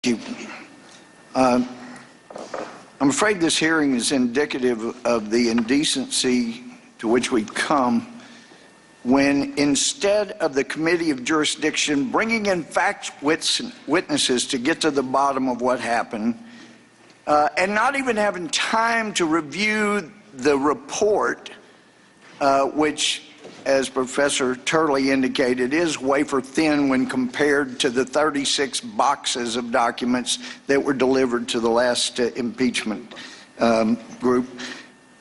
you. I'm afraid this hearing is indicative of the indecency to which we've come when, instead of the Committee of Jurisdiction bringing in witnesses to get to the bottom of what happened, and not even having time to review the report, which, as Professor Turley indicated, is wafer thin when compared to the 36 boxes of documents that were delivered to the last impeachment group.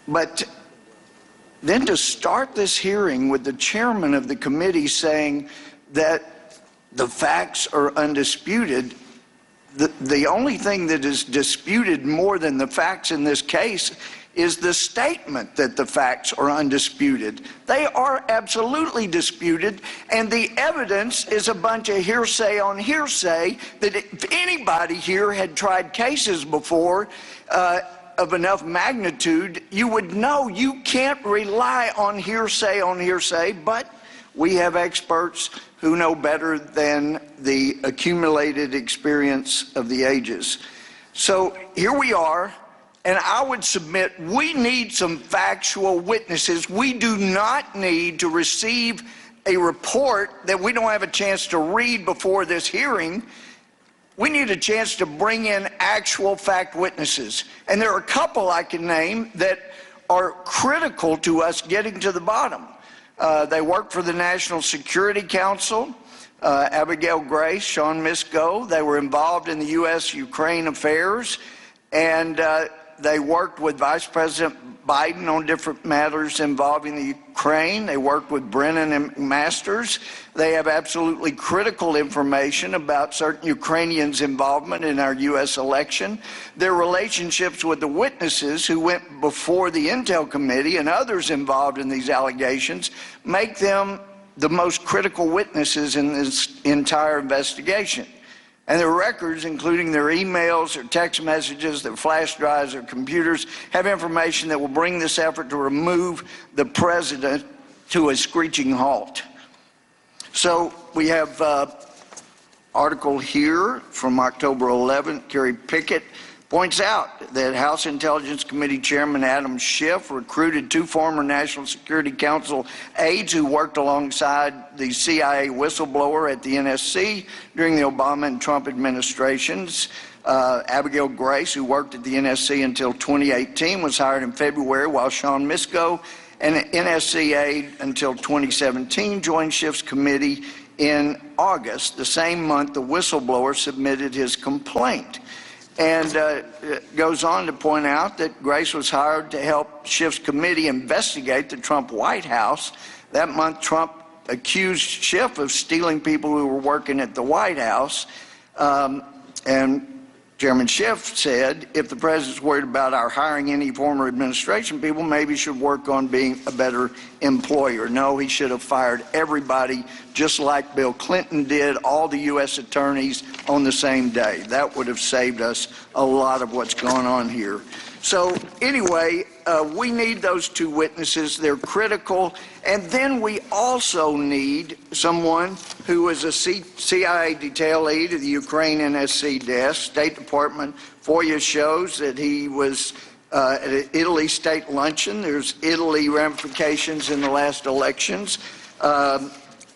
But then to start this hearing with the chairman of the committee saying that the facts are undisputed, the only thing that is disputed more than the facts in this case is the statement that the facts are undisputed. They are absolutely disputed, and the evidence is a bunch of hearsay on hearsay that if anybody here had tried cases before of enough magnitude, you would know you can't rely on hearsay, but we have experts who know better than the accumulated experience of the ages. So here we are. And I would submit we need some factual witnesses. We do not need to receive a report that we don't have a chance to read before this hearing. We need a chance to bring in actual fact witnesses. And there are a couple I can name that are critical to us getting to the bottom. They work for the National Security Council, Abigail Grace, Sean Misko. They were involved in the U.S.-Ukraine affairs, and they worked with Vice President Biden on different matters involving the Ukraine. They worked with Brennan and Masters. They have absolutely critical information about certain Ukrainians' involvement in our U.S. election. Their relationships with the witnesses who went before the Intel Committee and others involved in these allegations make them the most critical witnesses in this entire investigation. And their records, including their emails, their text messages, their flash drives, their computers, have information that will bring this effort to remove the president to a screeching halt. So we have an article here from October 11th. Kerry Pickett points out that House Intelligence Committee Chairman Adam Schiff recruited two former National Security Council aides who worked alongside the CIA whistleblower at the NSC during the Obama and Trump administrations. Abigail Grace, who worked at the NSC until 2018, was hired in February, while Sean Misko, an NSC aide until 2017, joined Schiff's committee in August, the same month the whistleblower submitted his complaint. And goes on to point out that Grace was hired to help Schiff's committee investigate the Trump White House. That month, Trump accused Schiff of stealing people who were working at the White House. And Chairman Schiff said, if the president's worried about our hiring any former administration people, maybe he should work on being a better employer. No, he should have fired everybody, just like Bill Clinton did, all the U.S. attorneys on the same day. That would have saved us a lot of what's going on here. So anyway, we need those two witnesses. They're critical. And then we also need someone who is a CIA detail lead at the Ukraine NSC desk. State Department FOIA shows that he was at an Italy state luncheon. There's Italy ramifications in the last elections.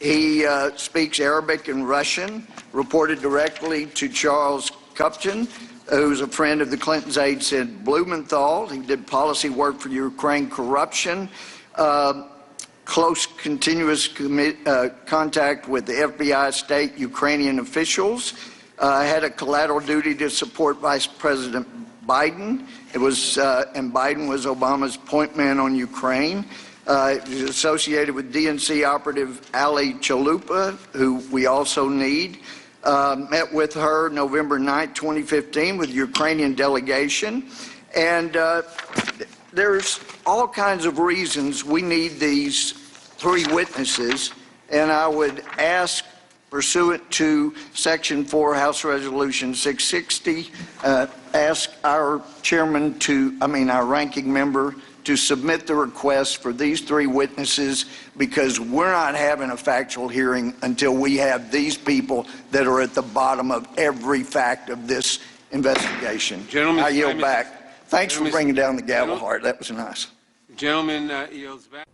He speaks Arabic and Russian, reported directly to Charles Kupchan, who's a friend of the Clintons' aide, Sid Blumenthal. He did policy work for Ukraine corruption, close continuous contact with the FBI state Ukrainian officials, had a collateral duty to support Vice President Biden. And Biden was Obama's point man on Ukraine. He was associated with DNC operative Ali Chalupa, who we also need. Met with her November 9, 2015, with the Ukrainian delegation. And there's all kinds of reasons we need these three witnesses. And I would ask, pursuant to Section 4, House Resolution 660, ask our our ranking member to submit the request for these three witnesses, because we're not having a factual hearing until we have these people that are at the bottom of every fact of this investigation. Gentlemen, I yield back. Thanks for bringing down the gavel, Hart. That was nice. Gentleman yields back.